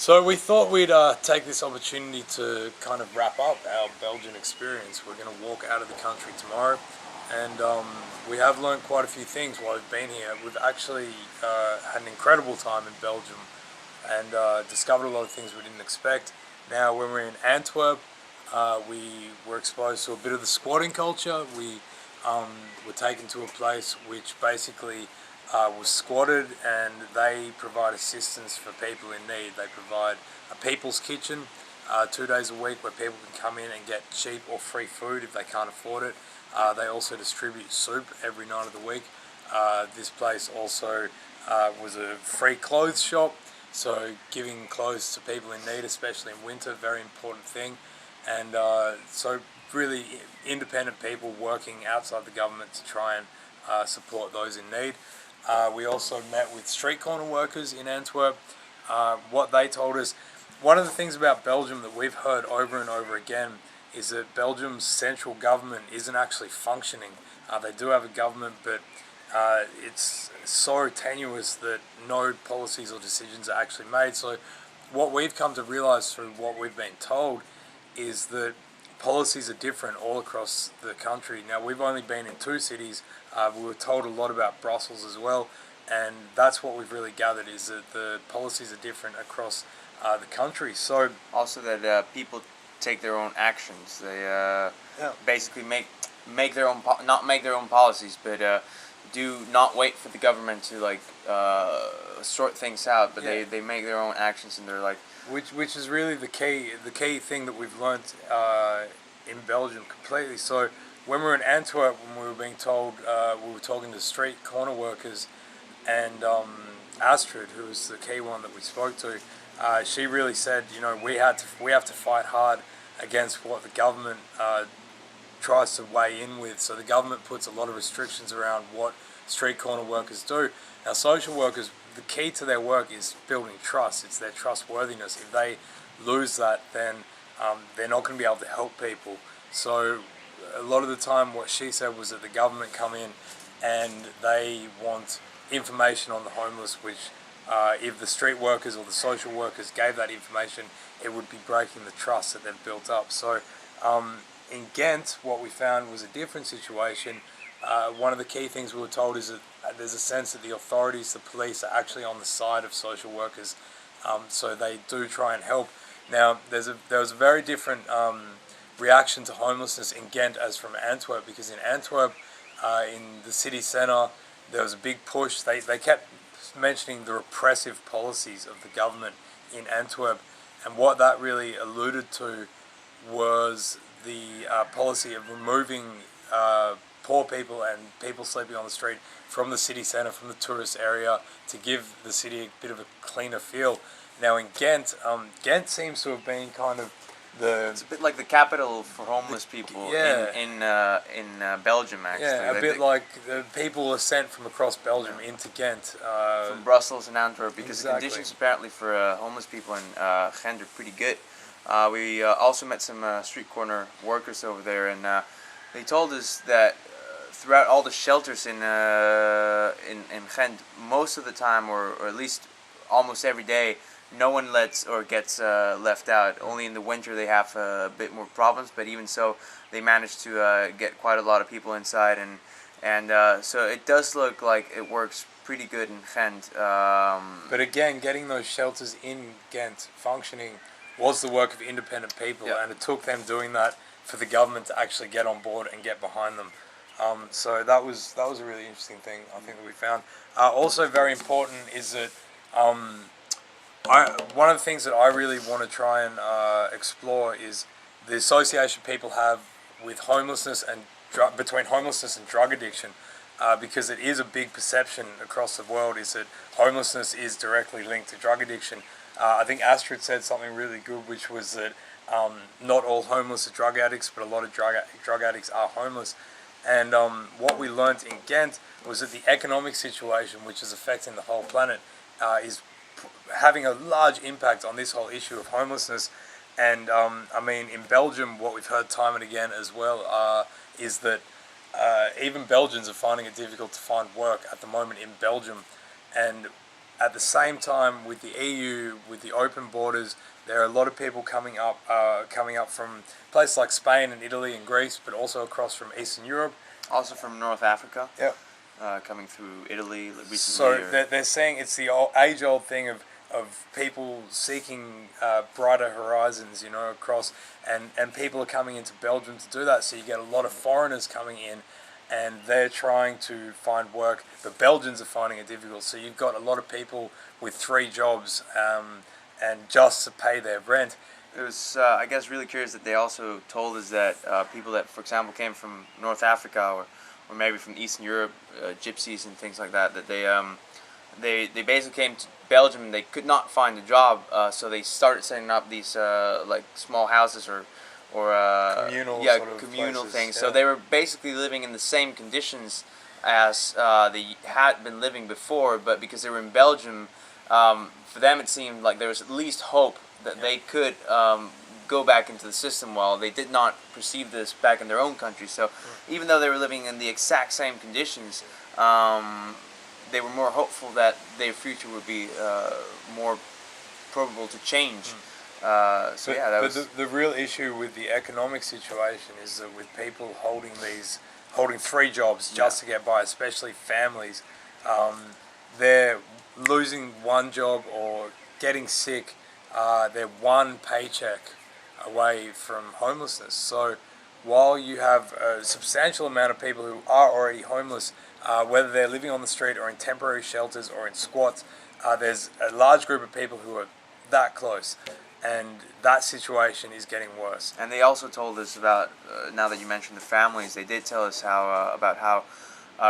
So we thought we'd take this opportunity to kind of wrap up our Belgian experience. We're going to walk out of the country tomorrow, and we have learned quite a few things while we've been here. We've actually had an incredible time in Belgium and discovered a lot of things we didn't expect. Now, when we're in Antwerp, we were exposed to a bit of the squatting culture. We were taken to a place which basically was squatted, and they provide assistance for people in need. They provide a people's kitchen 2 days a week where people can come in and get cheap or free food if they can't afford it. They also distribute soup every night of the week. This place also was a free clothes shop, so giving clothes to people in need, especially in winter, very important thing. And so really independent people working outside the government to try and support those in need. We also met with street corner workers in Antwerp. What they told us, one of the things about Belgium that we've heard over and over again is that Belgium's central government isn't actually functioning. They do have a government, but it's so tenuous that no policies or decisions are actually made. So what we've come to realize through what we've been told is that policies are different all across the country. Now, we've only been in 2 cities. We were told a lot about Brussels as well, and that's what we've really gathered, is that the policies are different across the country. So also that people take their own actions. They basically make their own not make their own policies, but do not wait for the government to sort things out. But they make their own actions, and they're like, which is really the key thing that we've learnt in Belgium completely. So when we were in Antwerp, when we were being told, we were talking to street corner workers, and Astrid, who was the key one that we spoke to, she really said, we have to fight hard against what the government tries to weigh in with. So the government puts a lot of restrictions around what street corner workers do. Now, social workers, the key to their work is building trust. It's their trustworthiness. If they lose that, then they're not going to be able to help people. So a lot of the time what she said was that the government come in and they want information on the homeless, which if the street workers or the social workers gave that information, it would be breaking the trust that they've built up. So in Ghent, what we found was a different situation. One of the key things we were told is that there's a sense that the authorities, the police, are actually on the side of social workers, so they do try and help. Now, there was a very different reaction to homelessness in Ghent as from Antwerp, because in Antwerp, in the city centre, there was a big push. They kept mentioning the repressive policies of the government in Antwerp, and what that really alluded to was the policy of removing poor people and people sleeping on the street from the city centre, from the tourist area, to give the city a bit of a cleaner feel. Now in Ghent, Ghent seems to have been kind of it's a bit like the capital for homeless people in Belgium, actually. Yeah, a bit like the people are sent from across Belgium into Ghent. From Brussels and Antwerp, because exactly. The conditions apparently for homeless people in Ghent are pretty good. We also met some street corner workers over there, and they told us that throughout all the shelters in Ghent, most of the time, or at least almost every day, no one gets left out. Only in the winter they have a bit more problems, but even so, they manage to get quite a lot of people inside, and so it does look like it works pretty good in Ghent. But again, getting those shelters in Ghent functioning was the work of independent people, and it took them doing that for the government to actually get on board and get behind them. So that was a really interesting thing, I think, that we found. Also very important is that one of the things that I really want to try and explore is the association people have with homelessness and between homelessness and drug addiction, because it is a big perception across the world, is that homelessness is directly linked to drug addiction. I think Astrid said something really good, which was that not all homeless are drug addicts, but a lot of drug addicts are homeless. And what we learnt in Ghent was that the economic situation, which is affecting the whole planet, is having a large impact on this whole issue of homelessness. And I mean, in Belgium, what we've heard time and again as well is that even Belgians are finding it difficult to find work at the moment in Belgium. And at the same time, with the EU, with the open borders, there are a lot of people coming up from places like Spain and Italy and Greece, but also across from Eastern Europe. Also from North Africa. Yep. Coming through Italy recently. So they're saying it's the age-old thing of people seeking brighter horizons, across, and people are coming into Belgium to do that. So you get a lot of foreigners coming in, and they're trying to find work. The Belgians are finding it difficult. So you've got a lot of people with 3 jobs, and just to pay their rent. It was, I guess, really curious that they also told us that people that, for example, came from North Africa or maybe from Eastern Europe, gypsies and things like that, that they basically came to Belgium and they could not find a job, so they started setting up these like small houses or communal places, things. yeah. So they were basically living in the same conditions as they had been living before, but because they were in Belgium, for them it seemed like there was at least hope that they could go back into the system, while they did not perceive this back in their own country. So even though they were living in the exact same conditions, they were more hopeful that their future would be more probable to change. But the real issue with the economic situation is that with people holding 3 jobs just to get by, especially families, they're losing one job or getting sick. They're one paycheck away from homelessness. So while you have a substantial amount of people who are already homeless, whether they're living on the street or in temporary shelters or in squats, there's a large group of people who are that close, and that situation is getting worse. And they also told us about, now that you mentioned the families, they did tell us about how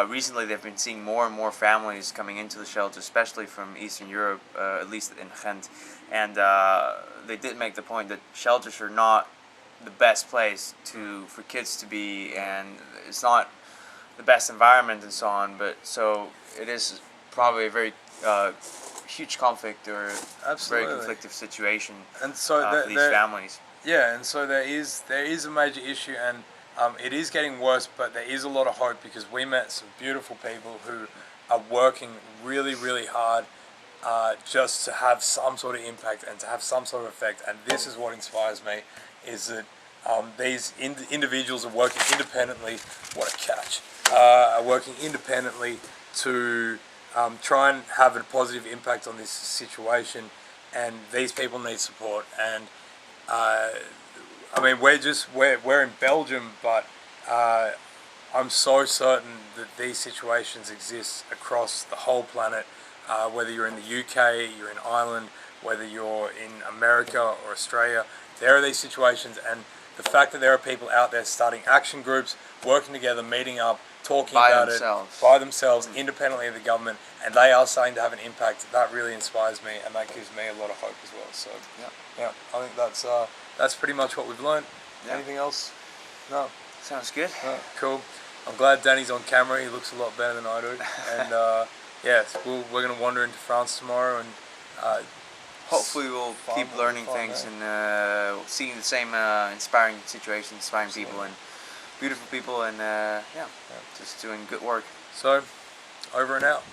recently they've been seeing more and more families coming into the shelter, especially from Eastern Europe, at least in Ghent. And they did make the point that shelters are not the best place for kids to be, and it's not the best environment and so on. But so it is probably a very huge conflict or very conflictive situation, and so for these families. Yeah, and so there is a major issue, and it is getting worse, but there is a lot of hope, because we met some beautiful people who are working really, really hard just to have some sort of impact and to have some sort of effect. And this is what inspires me, is that these individuals are working independently. What a catch! Are working independently to try and have a positive impact on this situation, and these people need support. And I mean, we're in Belgium, but I'm so certain that these situations exist across the whole planet. Whether you're in the UK, you're in Ireland, whether you're in America or Australia, there are these situations. And the fact that there are people out there starting action groups, working together, meeting up, talking about it by themselves, independently of the government, and they are starting to have an impact, that really inspires me, and that gives me a lot of hope as well. So yeah, I think that's pretty much what we've learned. Yeah. Anything else? No. Sounds good. Cool. I'm glad Danny's on camera. He looks a lot better than I do. And yeah, we're going to wander into France tomorrow, and hopefully we'll keep learning things and seeing the same inspiring situations, inspiring people and beautiful people, and just doing good work. So, over and out.